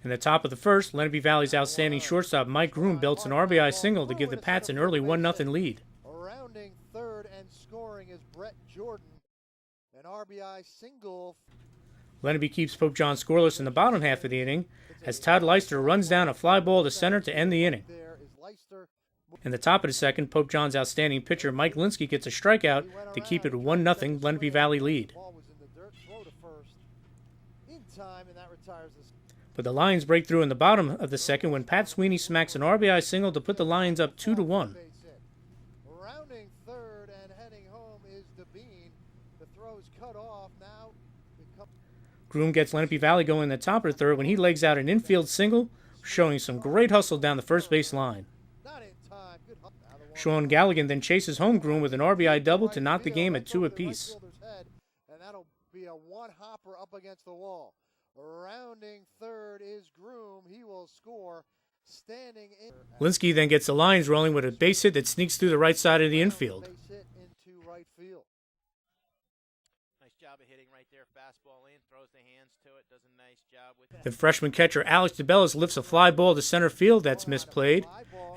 In the top of the first, Lenape Valley's outstanding shortstop Mike Groom belts an RBI single to give the Pats an early 1-0 lead. Rounding third and scoring is Brett Jordan, an RBI single. Lenape keeps Pope John scoreless in the bottom half of the inning as Todd Leister runs down a fly ball to center to end the inning. In the top of the second, Pope John's outstanding pitcher Mike Linsky gets a strikeout to keep it a 1-0 Lenape Valley lead. But the Lions break through in the bottom of the second when Pat Sweeney smacks an RBI single to put the Lions up 2-1. Rounding third and heading home is DeBean. The throw is cut off now. Groom gets Lenape Valley going in the top of the third when he legs out an infield single, showing some great hustle down the first base line. Sean Galligan then chases home Groom with an RBI double to knot the game at 2 apiece. And that'll be a one-hopper up against the wall. Rounding third is Groom. He will score. Standing in. Linsky then gets the Lions rolling with a base hit that sneaks through the right side of the infield. Base hit into right field. Nice job of hitting right there. Fastball in, throws the hands to it, does a nice job with that. The freshman catcher Alex DeBellis lifts a fly ball to center field that's misplayed,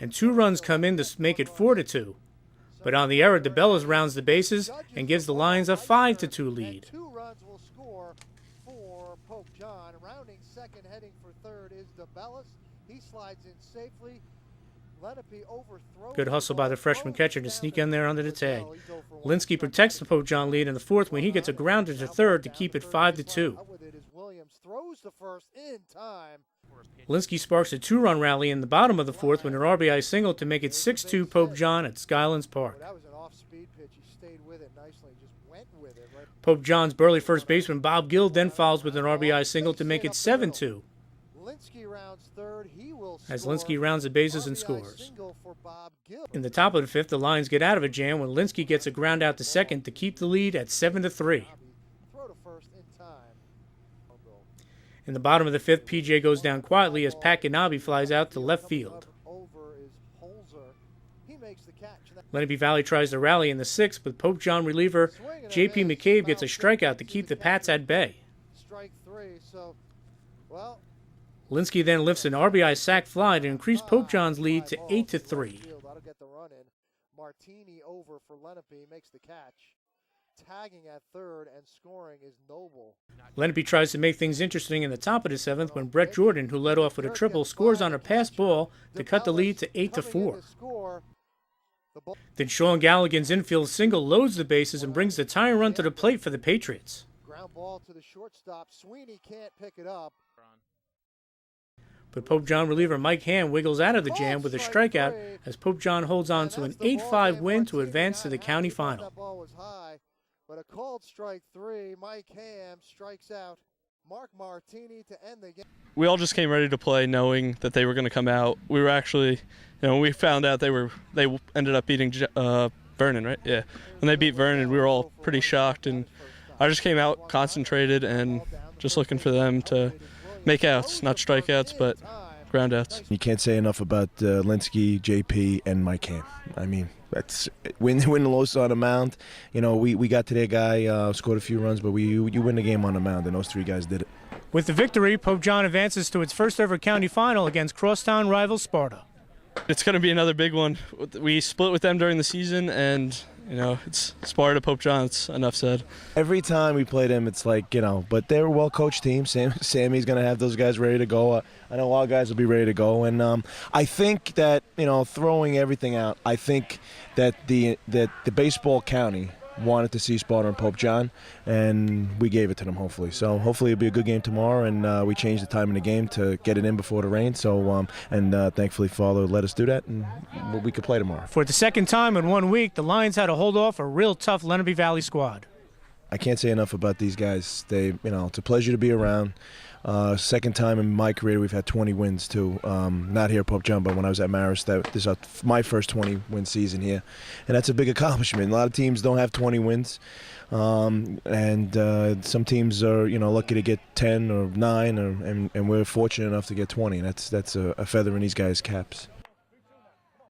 and 2 runs come in to make it 4-2. But on the error, DeBellis rounds the bases and gives the Lions a 5-2 lead. 2 runs will score for Pope John. Rounding second, heading for third is DeBellis. He slides in safely. Lenape overthrows. Good hustle by the freshman catcher to sneak in there under the tag. Linsky protects the Pope John lead in the fourth when he gets a grounder to third to keep it 5-2. Linsky sparks a 2-run rally in the bottom of the fourth with an RBI single to make it 6-2 Pope John at Skylands Park. Pope John's burly first baseman Bob Gill then follows with an RBI single to make it 7-2. As Linsky rounds the bases and scores. In the top of the fifth, the Lions get out of a jam when Linsky gets a ground out to second to keep the lead at 7-3. In the bottom of the fifth, PJ goes down quietly as Pat Ganabi flies out to left field. Lenape Valley tries to rally in the sixth, but Pope John reliever J.P. McCabe gets a strikeout to keep the Pats at bay. Linsky then lifts an RBI sac fly to increase Pope John's lead to 8-3. Martini over for Lenape makes the catch. Tagging at third and scoring is Noble. Lenape tries to make things interesting in the top of the seventh when Brett Jordan, who led off with a triple, scores on a pass ball to cut the lead to 8-4. Then Sean Galligan's infield single loads the bases and brings the tying run to the plate for the Patriots. Ground ball to the shortstop. Sweeney can't pick it up. But Pope John reliever Mike Ham wiggles out of the jam with a strikeout as Pope John holds on to an 8-5 win to advance to the county final. But a called strike 3. Mike Ham strikes out Mark Martini to end the game. We all just came ready to play knowing that they were going to come out. We were actually, we found out they ended up beating Vernon, right? Yeah. When they beat Vernon, we were all pretty shocked, and I just came out concentrated and just looking for them to make outs, not strikeouts, but ground outs. You can't say enough about Linsky, JP, and Mike Ham. I mean, that's win the loss on the mound. We got to their guy, scored a few runs, but you win the game on the mound, and those 3 guys did it. With the victory, Pope John advances to its first ever county final against crosstown rival Sparta. It's going to be another big one. We split with them during the season, and it's Sparta, Pope John, it's enough said. Every time we play them, it's like, but they're a well-coached team. Sammy's going to have those guys ready to go. I know our guys will be ready to go. And I think that, throwing everything out, I think that the baseball county wanted to see Sparta and Pope John, and we gave it to them, hopefully. So hopefully it'll be a good game tomorrow, and we changed the time in the game to get it in before the rain. So thankfully Father let us do that, and we could play tomorrow. For the second time in 1 week, the Lions had to hold off a real tough Lenape Valley squad. I can't say enough about these guys. It's a pleasure to be around. Second time in my career we've had 20 wins too. Not here at Pope John, but when I was at Marist, this is my first 20-win season here, and that's a big accomplishment. A lot of teams don't have 20 wins, and some teams are lucky to get 10 or 9, and we're fortunate enough to get 20. That's a feather in these guys' caps.